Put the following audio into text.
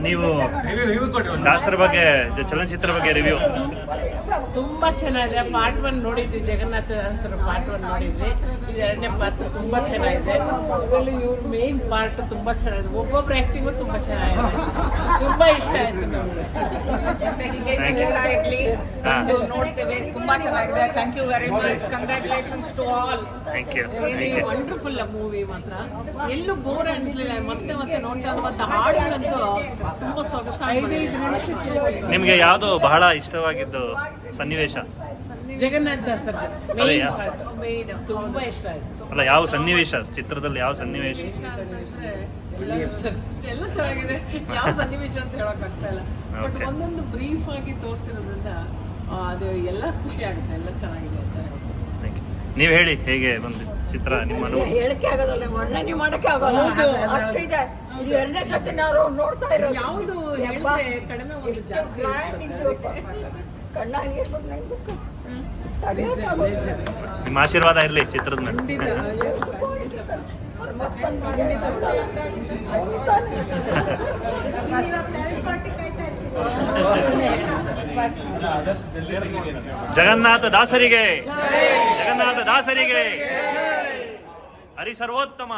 ನೀವು ದಾಸರ ಬಗ್ಗೆ, ಚಲನಚಿತ್ರ ಬಗ್ಗೆ ರಿವ್ಯೂ? ತುಂಬಾ ಚೆನ್ನಾಗಿದೆ. ಪಾರ್ಟ್ 1 ನೋಡಿದ್ವಿ, ಜಗನ್ನಾಥ ದಾಸರ ಪಾರ್ಟ್ 1 ನೋಡಿದ್ವಿ. ಇದು ಎರಡನೇ ಪಾರ್ಟ್ ತುಂಬಾ ಚೆನ್ನಾಗಿದೆ. ಅದರಲ್ಲಿ ಇವ್ರ ಮೇನ್ ಪಾರ್ಟ್ ತುಂಬಾ ಚೆನ್ನಾಗಿದೆ. ಒಬ್ಬೊಬ್ರು ಆಕ್ಟಿಂಗು ತುಂಬಾ ಚೆನ್ನಾಗಿದೆ. ತುಂಬಾ ಇಷ್ಟ ಆಯ್ತು ನಮ್ಗೆ. ನೋಡ್ತೇವೆ, ತುಂಬಾ ಚೆನ್ನಾಗಿದೆ. Thank you very much. Congratulations to all. Thank you. Wonderful movie ಮಾತ್ರ, ಎಲ್ಲೂ ಬೋರ್ ಅನಿಸ್ಲಿಲ್ಲ. ಮತ್ತೆ ಮತ್ತೆ ನೋಡ್ತಾ ಇರುವಂತ ಹಾಡುಗಳಂತೂ ತುಂಬಾ ಸೊಗಸಾಗಿದೆ. ನಿಮ್ಗೆ ಯಾವ್ದು ಬಹಳ ಇಷ್ಟವಾಗಿದ್ದು ಸನ್ನಿವೇಶ? ಜಗನ್ನಾಥ ದಾಸರ ಅದೇ ತುಂಬಾ ಇಷ್ಟ ಆಯ್ತು. ಅಲ್ಲ, ಯಾವ ಸನ್ನಿವೇಶ ಚಿತ್ರದಲ್ಲಿ, ಯಾವ ಸನ್ನಿವೇಶ? ಎಲ್ಲ ಚೆನ್ನಾಗಿದೆ. ಯಾವ ಸನ್ನಿವೇಶ ಅಂತ ಹೇಳಕ್ ಆಗ್ತಾ ಇಲ್ಲ. ಬಟ್ ಒಂದೊಂದು ಬ್ರೀಫ್ ಆಗಿ ತೋರಿಸಿರೋದ್ರಿಂದ ಅದು ಎಲ್ಲ ಖುಷಿ ಆಗುತ್ತೆ. ಎಲ್ಲ ಚೆನ್ನಾಗಿದೆ ಅಂತ ಹೇಳ್ಬೋದು. ನೀವು ಹೇಳಿ, ಹೇಗೆ ಬಂದು ಚಿತ್ರ, ನಿಮ್ಮ ಅನುಭವ? ಹೇಳಿಕೆ ಆಗೋದಲ್ಲ, ವರ್ಣನೆ ಮಾಡಕ್ಕೆ ಆಗೋಲ್ಲ. ಅಷ್ಟಿದೆ. ಇದು ಎರಡನೇ ಸತಿ ನಾವು ನೋಡ್ತಾ ಇರೋದು. ಯಾವುದು ಹೇಳಿದ್ರೆ ಕಡಿಮೆ ಒಂದು ಜಾಸ್ತಿ ಕಣ್ಣಾಗಿ ನಂಗೆ ನಿಮ್ಮ ಆಶೀರ್ವಾದ ಇರಲಿ ಚಿತ್ರದ ಮೇಲೆ. ಜಗನ್ನಾಥ ದಾಸರಿಗೆ, ಜಗನ್ನಾಥ ದಾಸರಿಗೆ, ಹರಿ ಸರ್ವೋತ್ತಮ.